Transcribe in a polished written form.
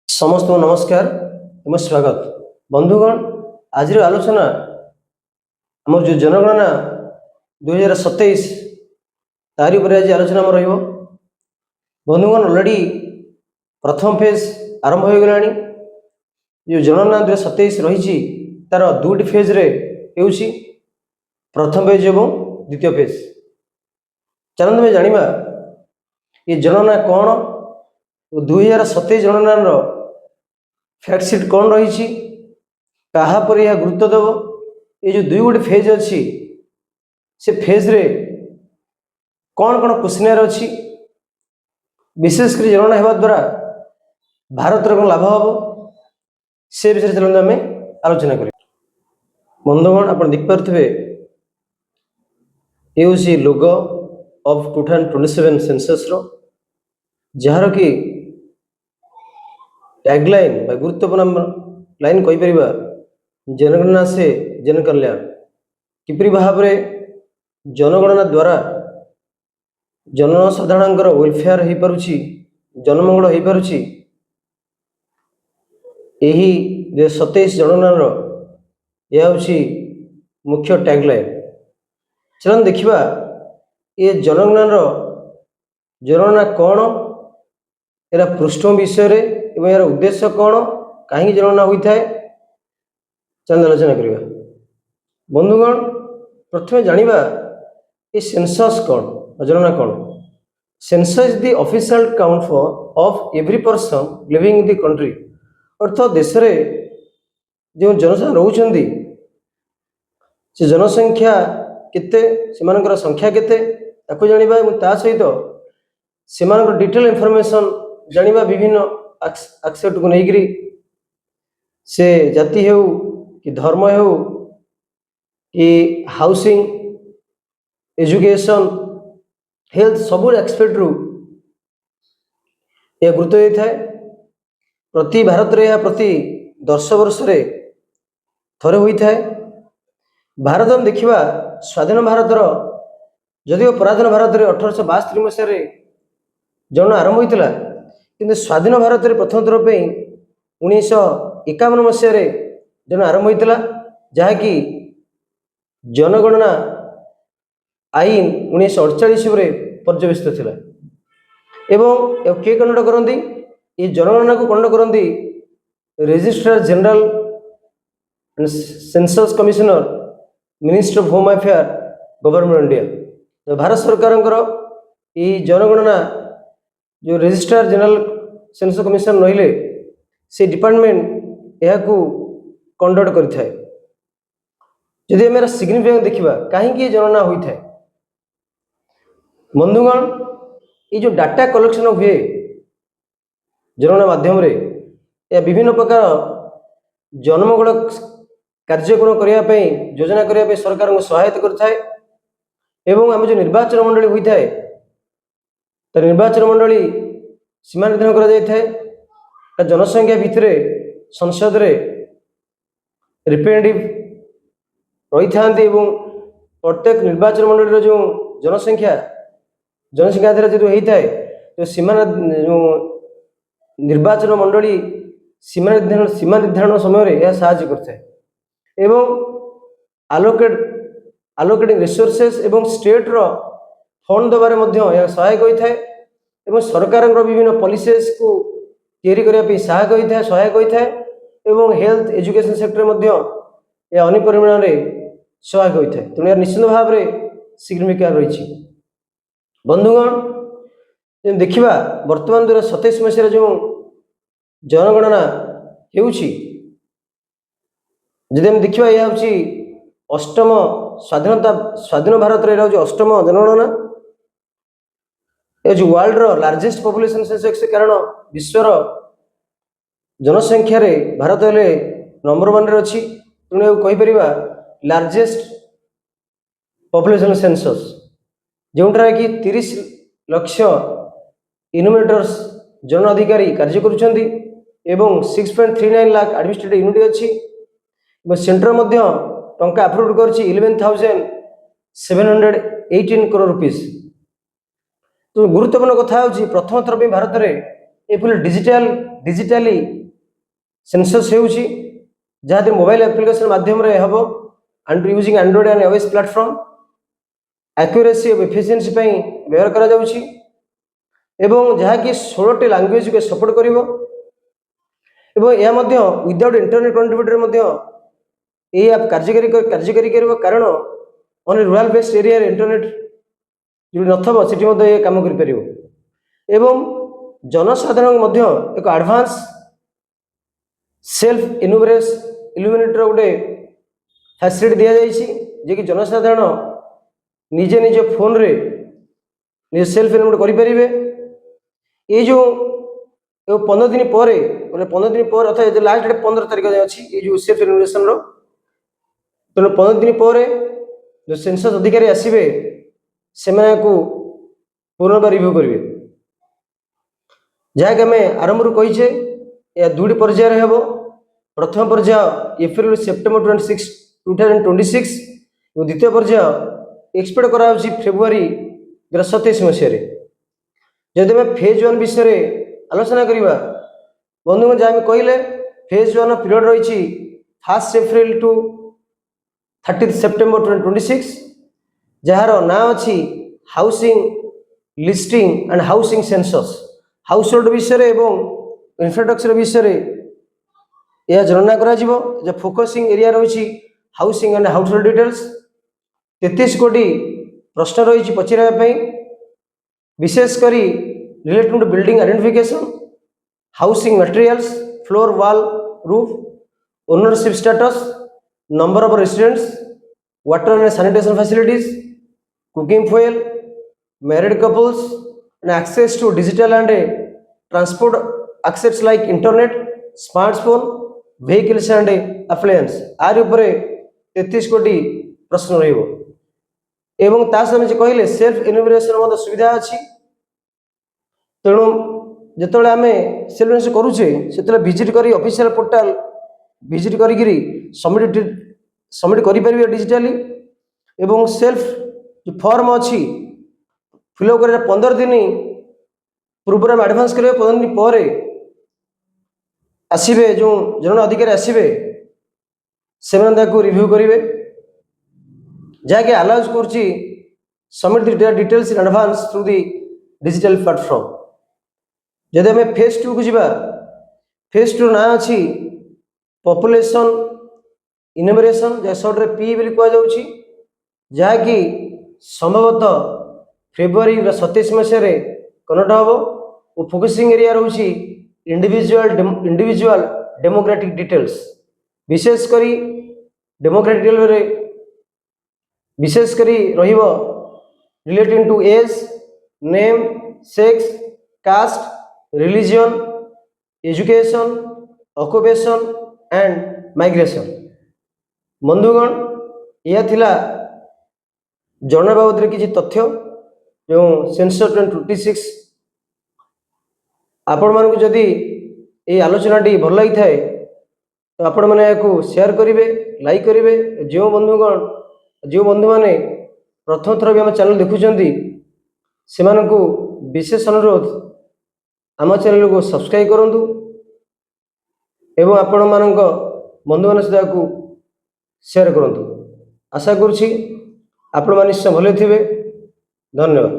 समस्त नमस्कार एवं स्वागत बंधुगण। आज आलोचना आम जो जनगणना 2027 तारी पर आज आलोचना रहिबो। बंधुगण ऑलरेडी प्रथम फेज आरंभ हो गलानी। जो जनगणना 2027 रही तार दुईटी फेज रे हेउची, प्रथम फेज एवं द्वितीय फेज। चलते में जानिबा ये जनगणना कौन, 2027 जनगणना फैक्टसीट कौन रही, कहा पर यह गुरुत्व देव। ये जो दुई गोटे फेज अच्छी से फेज रे कौन कौन क्वेश्चन अच्छी, विशेषकर जनगणना होगा द्वारा भारत कौन लाभ हम से विषय चलते आम आलोचना कर। बंधुगण आप देखिपे ये हूँ लोगो ऑफ 2027 सेंसस रो, जार कि टैगलाइन गुरुत्वपूर्ण लाइन कहीपर जनगणना से जन कल्याण। किपरि भाव में जनगणना द्वारा जनसाधारण वेलफेयर हो पारुछि, जनमंगल हो पारुछि। यही 2027 जनगणना यह हूँ मुख्य टैगलाइन। चलन देखिबा ये जनगणना कौन, यार पृष्ठभूमि विषय रे एवं यार उद्देश्य कौन, कहीं जनगणना होता है, चल आलोचना करिबा। बंधुगण प्रथमे जानिबा ये सेंसस कौन, जनगणना कौन। Census is the official count for of every person living in the country. अर्थात देश रे जो जनसंख्या रहउछंदी से जनसंख्या केते, सेमानकर संख्या केते ताको जानिबा एवं ता सहित सेमानकर डिटेल इंफॉर्मेशन जानिबा। विभिन्न एक्सेप्ट को नहीं से जाति हो कि धर्म हो कि हाउसिंग, एजुकेशन, हेल्थ सब एक्सपेक्ट रु यह गुरुत्व देता है। प्रति भारत रे प्रति 10 वर्ष रे थरे होता है। भारत में देखिबा स्वाधीन भारत जदिव पराधीन भारत रे 1872 मसीह जन आरंभ होता, किंतु स्वाधीन भारत रे प्रथम थर पे 1951 मसीह जन आरंभ होता, जहाँकि जनगणना आईन 1948 पर्यवेसित थिला। एवं किए कंडक्ट करती ये जनगणना को कंडक्ट करती registrar general census commissioner, minister of home affair, government India. तो भारत सरकार ये जनगणना जो रजिस्ट्रार जनरल सेंसस कमिशन रहिले से डिपार्टमेंट यह कंडक्ट करें। जदि मेरा सिग्निफिकेंस देखा कहीं जनगणना होता है, बंधुगण ये जो डाटा कलेक्शन हुए जनगणना माध्यम रे, या विभिन्न प्रकार जनमंगल कार्यक्रम करने योजना करने सरकार को सहायता करता है। एवं आम जो निर्वाचन मंडली होता है तो निर्वाचन मंडली सीमा निर्धारण करा जाय थाए। जनसंख्या भितर संसद रे रिप्रेजेंटेटिव रही था। प्रत्येक निर्वाचन मंडली जो जनसंख्या आधार जो होता है तो सीमा जो निर्वाचन मंडली सीमा निर्धारण समय यह साहाय्य करता है। एवं आलोकेटिंग रिसोर्सेस एवं स्टेट रो फंड देवारे यह सहायक होता है। एवं सरकार विभिन्न पॉलिसीज को तैयारी करने सहायक होता है। एवं हेल्थ एजुकेशन सेक्टर यह अनेक परिमाण में सहायक होता है। तेणु निश्चित भाव में सिग्निफिकेंस रही। बंधुगण देखा बर्तमान 2027 मसीह जो जनगणना होउछि, जदि हम देखा यह हूँ अष्टम स्वाधीन भारत रे अष्टम जनगणना। ये जो वर्ल्ड रो लार्जेस्ट पॉपुलेशन सेंसस के कारण विश्वर जनसंख्या रे भारत हेले नंबर 1 रे अछि। तेणु कहीपर लार्जेस्ट पॉपुलेशन सेंसस, जोटा कि 30 लाख इनोमिनेटर्स जन अधिकारी कार्य करुछंदी एवं 6.39 लाख एडमिनिस्ट्रेटिव यूनिट अच्छी। सेंटर टंका अप्रूव कर 11,718 करोड़ रुपीस। तो गुरुत्वपूर्ण कथा हूँ प्रथम थर भारत में ଏପରି ଡିଜିଟାଲି ସେନ୍ସସ୍ ହେଉଛି ଯାହାକି ମୋବାଇଲ ଆପ୍ଲିକେସନ ମାଧ୍ୟମରେ ହେବ and using Android and iOS platform accuracy ଏବଂ ଏଫିସିଏନ୍ସି ପାଇଁ ବ୍ୟବହାର କରାଯାଉଛି ଏବଂ ଯାହାକି 16ଟି ଲାଙ୍ଗୁଏଜକୁ ସପୋର୍ଟ କରିବ ଏବଂ ଏହା ମଧ୍ୟ ୱିଦାଉଟ୍ ଇଣ୍ଟରନେଟ୍ କନେକ୍ଟିଭିଟିରେ ମଧ୍ୟ ଏହି ଆପ୍ କାର୍ଯ୍ୟକାରୀ କରିବ କାରଣ ଅନ୍ୟ ରୁରାଲ ବେସ୍ଡ ଏରିଆରେ ଇଣ୍ଟରନେଟ୍ ଯେଉଁଠି ନଥିବ ସେଠି ମଧ୍ୟ ଏ କାମ କରିପାରିବ ଏବଂ ଜନସାଧାରଣଙ୍କୁ ମଧ୍ୟ ଏକ ଆଡଭାନ୍ସ ସେଲ୍ଫ ଇଲୁମିନେଟର ଗୋଟେ ଫ୍ୟାସିଲିଟି ଦିଆଯାଇଛି ଯିଏକି ଜନସାଧାରଣ ନିଜେ ନିଜ ଫୋନରେ ନିଜ ସେଲ୍ଫ ଇଲୁମିନେଟ କରିପାରିବେ। ଏଇ ଯେଉଁ 15 ଦିନ ପରେ ଅର୍ଥାତ୍ ଲାଷ୍ଟ ଡେଟ୍ 15 ତାରିଖ ଯାଏଁ ଅଛି ଏଇ ଯେଉଁ ସେଲ୍ଫ ଇଲୁମିନେସନର। ତେଣୁ 15 ଦିନ ପରେ ଯେଉଁ ସେନ୍ସସ୍ ଅଧିକାରୀ ଆସିବେ ସେମାନେ ଏହାକୁ ପୁନର୍ବାର ରିଭ୍ୟୁ କରିବେ ଯାହାକି ଆମେ ଆରମ୍ଭରୁ କହିଛେ ଏହା 2ଟି ପର୍ଯ୍ୟାୟରେ ହେବ। ପ୍ରଥମ ପର୍ଯ୍ୟାୟ ଏପ୍ରିଲ ସେପ୍ଟେମ୍ବର 26, 2026 ଏବଂ ଦ୍ୱିତୀୟ ପର୍ଯ୍ୟାୟ ଏକ୍ସପେକ୍ଟ କରାଯାଉଛି ଫେବୃଆରୀ 2027 ମସିହାରେ। ଯଦି ଆମେ ଫେଜ୍ 1 ବିଷୟରେ ଆଲୋଚନା କରିବା ବନ୍ଧୁଗଣ ଯାହା ଆମେ କହିଲେ ଫେଜ୍ 1 ପିରିୟଡ଼ ରହିଛି 1 ଏପ୍ରିଲ ଟୁ 30 ସେପ୍ଟେମ୍ବର 2026 ଯାହାର ନାଁ ଅଛି housing listing and housing census. Household ବିଷୟରେ ଏବଂ ଇନଫ୍ରାଷ୍ଟ୍ରକ୍ଚର ବିଷୟରେ ଏହା ଗଣନା କରାଯିବ। ଯେ ଫୋକସିଂ ଏରିଆ ରହିଛି housing and household details. 33 କୋଟି ପ୍ରଶ୍ନ ରହିଛି ପଚାରିବା ପାଇଁ ବିଶେଷ କରି relating to building identification housing materials floor wall roof ownership status number of residents water and sanitation facilities cooking fuel married couples and access to digital and transport access like internet smartphone vehicles and appliance आर उपरे 33 कोटी प्रश्न रहिबो एवं ता समे जे कहले self enumeration मत सुविधा अछि। तेणु जेतले आमे सेल्फ इन्यूमरेशन करूचे सेतले विजिट करी ऑफिशियल पोर्टल विजिट करी सबमिट करि परिबे डिजिटली एवं सेल्फ जो फॉर्म अछि फिलअप करे 15 दिन पूर्व में एडवांस करेंगे 15 दिन पर आसवे जो जन अधिकारी आसवे से रिव्यू करेंगे जहाँकि अलाउज कर submit the details in advance through the digital platform. जदि आम फेज 2 को जीवा फेज 2 ना अच्छी पॉपुलेशन इन्यूमरेशन जहाँ सर्ट पी बोली कहुच्छी जहाँकि संभवतः फेब्रुआरी 27 मसीह कनेक्ट हम और फोकसिंग एरिया रोची इंडिविजुअल डेमोक्रेटिक डिटेल्स विशेषकर डेमोक्रेटिक डिटेल विशेषकर relating to age name sex caste religion education occupation and migration. बंधुगण यह थिला जन बाबद किसी तथ्य जो सेंसस 2026 आपण मानक जदि ये आलोचना भल लगी थाए तो आपण मैंने शेयर करेंगे लाइक करेंगे। जो बंधुगण जो बंधु मैंने प्रथम थर भी आम चैनल देखुं से विशेष अनुरोध आम चैनल को सब्सक्राइब करूँ एवं आपण मान बंधु मान सहित शेयर करूँ। आशा करुँची आपण निश्चय भले थे। धन्यवाद।